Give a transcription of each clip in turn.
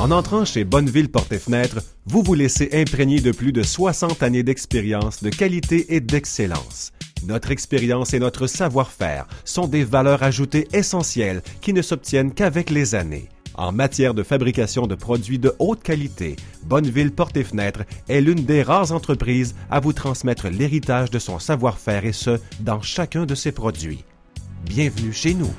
En entrant chez Bonneville Portes et Fenêtres, vous vous laissez imprégner de plus de 60 années d'expérience, de qualité et d'excellence. Notre expérience et notre savoir-faire sont des valeurs ajoutées essentielles qui ne s'obtiennent qu'avec les années. En matière de fabrication de produits de haute qualité, Bonneville Portes et Fenêtres est l'une des rares entreprises à vous transmettre l'héritage de son savoir-faire et ce, dans chacun de ses produits. Bienvenue chez nous.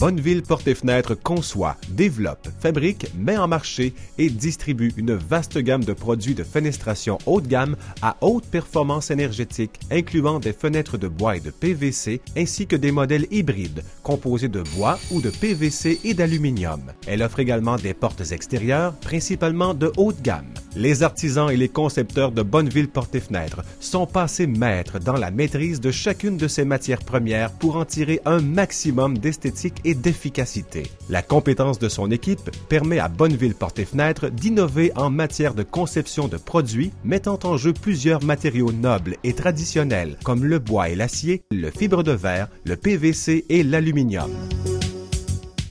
Bonneville Portes et Fenêtres conçoit, développe, fabrique, met en marché et distribue une vaste gamme de produits de fenestration haut de gamme à haute performance énergétique, incluant des fenêtres de bois et de PVC, ainsi que des modèles hybrides, composés de bois ou de PVC et d'aluminium. Elle offre également des portes extérieures, principalement de haut de gamme. Les artisans et les concepteurs de Bonneville Portes et Fenêtres sont passés maîtres dans la maîtrise de chacune de ces matières premières pour en tirer un maximum d'esthétique et d'efficacité. La compétence de son équipe permet à Bonneville Portes et Fenêtres d'innover en matière de conception de produits mettant en jeu plusieurs matériaux nobles et traditionnels comme le bois et l'acier, le fibre de verre, le PVC et l'aluminium.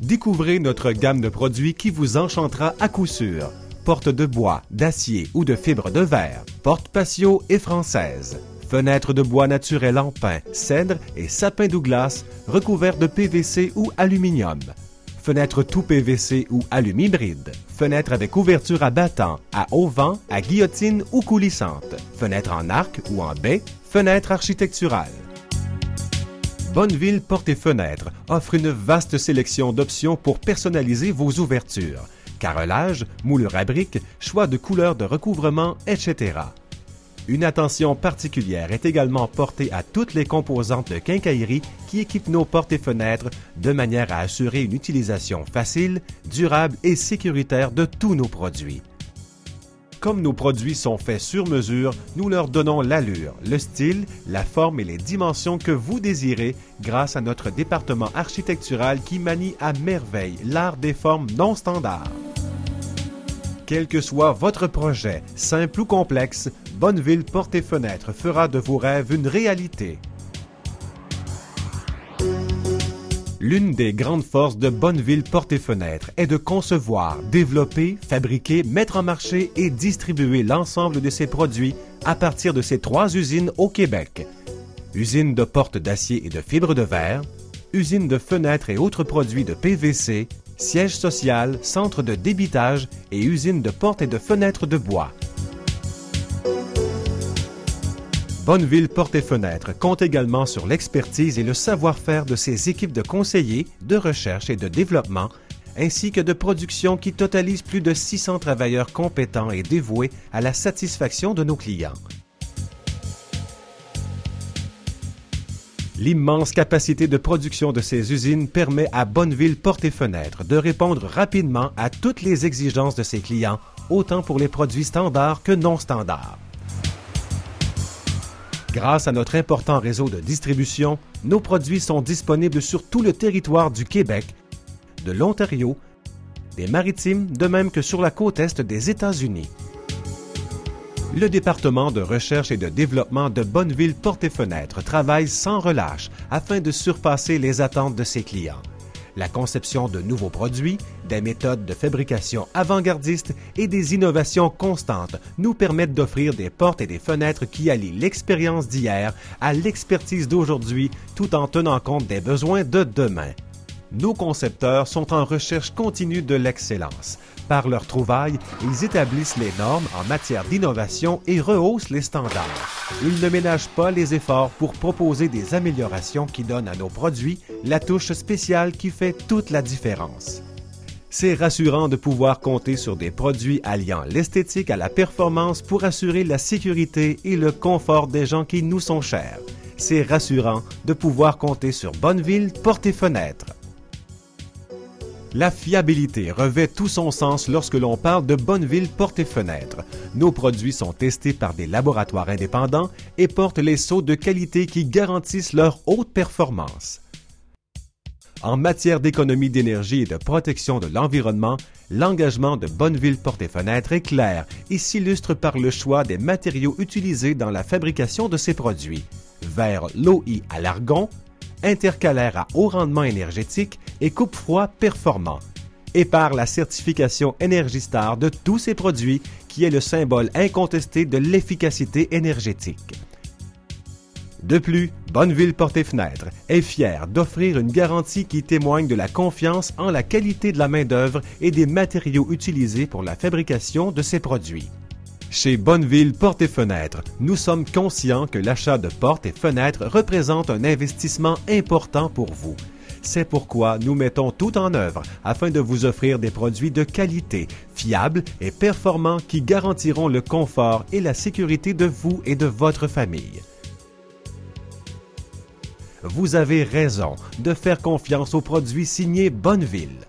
Découvrez notre gamme de produits qui vous enchantera à coup sûr. Portes de bois, d'acier ou de fibre de verre, portes patio et françaises. Fenêtres de bois naturel en pin, cèdre et sapin Douglas recouverts de PVC ou aluminium. Fenêtres tout PVC ou alum-hybride. Fenêtres avec ouverture à battant, à auvent, à guillotine ou coulissante. Fenêtres en arc ou en baie. Fenêtres architecturales. Bonneville Portes et Fenêtres offre une vaste sélection d'options pour personnaliser vos ouvertures. Carrelage, moulure à briques, choix de couleurs de recouvrement, etc. Une attention particulière est également portée à toutes les composantes de quincaillerie qui équipent nos portes et fenêtres de manière à assurer une utilisation facile, durable et sécuritaire de tous nos produits. Comme nos produits sont faits sur mesure, nous leur donnons l'allure, le style, la forme et les dimensions que vous désirez grâce à notre département architectural qui manie à merveille l'art des formes non standards. Quel que soit votre projet, simple ou complexe, Bonneville Portes et Fenêtres fera de vos rêves une réalité. L'une des grandes forces de Bonneville Portes et Fenêtres est de concevoir, développer, fabriquer, mettre en marché et distribuer l'ensemble de ses produits à partir de ses 3 usines au Québec. Usine de portes d'acier et de fibres de verre, usine de fenêtres et autres produits de PVC, siège social, centre de débitage et usine de portes et de fenêtres de bois. Bonneville Portes et Fenêtres compte également sur l'expertise et le savoir-faire de ses équipes de conseillers, de recherche et de développement, ainsi que de production qui totalisent plus de 600 travailleurs compétents et dévoués à la satisfaction de nos clients. L'immense capacité de production de ces usines permet à Bonneville Portes et Fenêtres de répondre rapidement à toutes les exigences de ses clients, autant pour les produits standards que non standards. Grâce à notre important réseau de distribution, nos produits sont disponibles sur tout le territoire du Québec, de l'Ontario, des Maritimes, de même que sur la côte est des États-Unis. Le département de recherche et de développement de Bonneville Portes et Fenêtres travaille sans relâche afin de surpasser les attentes de ses clients. La conception de nouveaux produits, des méthodes de fabrication avant-gardistes et des innovations constantes nous permettent d'offrir des portes et des fenêtres qui allient l'expérience d'hier à l'expertise d'aujourd'hui tout en tenant compte des besoins de demain. Nos concepteurs sont en recherche continue de l'excellence. Par leurs trouvailles, ils établissent les normes en matière d'innovation et rehaussent les standards. Ils ne ménagent pas les efforts pour proposer des améliorations qui donnent à nos produits la touche spéciale qui fait toute la différence. C'est rassurant de pouvoir compter sur des produits alliant l'esthétique à la performance pour assurer la sécurité et le confort des gens qui nous sont chers. C'est rassurant de pouvoir compter sur Bonneville Portes et Fenêtres. La fiabilité revêt tout son sens lorsque l'on parle de Bonneville Portes et Fenêtres. Nos produits sont testés par des laboratoires indépendants et portent les sceaux de qualité qui garantissent leur haute performance. En matière d'économie d'énergie et de protection de l'environnement, l'engagement de Bonneville Portes et Fenêtres est clair et s'illustre par le choix des matériaux utilisés dans la fabrication de ces produits. Verre Low-E à l'argon, intercalaire à haut rendement énergétique et coupe-froid performant. Et par la certification Energy Star de tous ces produits qui est le symbole incontesté de l'efficacité énergétique. De plus, Bonneville Portes et Fenêtres est fière d'offrir une garantie qui témoigne de la confiance en la qualité de la main-d'œuvre et des matériaux utilisés pour la fabrication de ces produits. Chez Bonneville Portes et Fenêtres, nous sommes conscients que l'achat de portes et fenêtres représente un investissement important pour vous. C'est pourquoi nous mettons tout en œuvre afin de vous offrir des produits de qualité, fiables et performants qui garantiront le confort et la sécurité de vous et de votre famille. Vous avez raison de faire confiance aux produits signés Bonneville.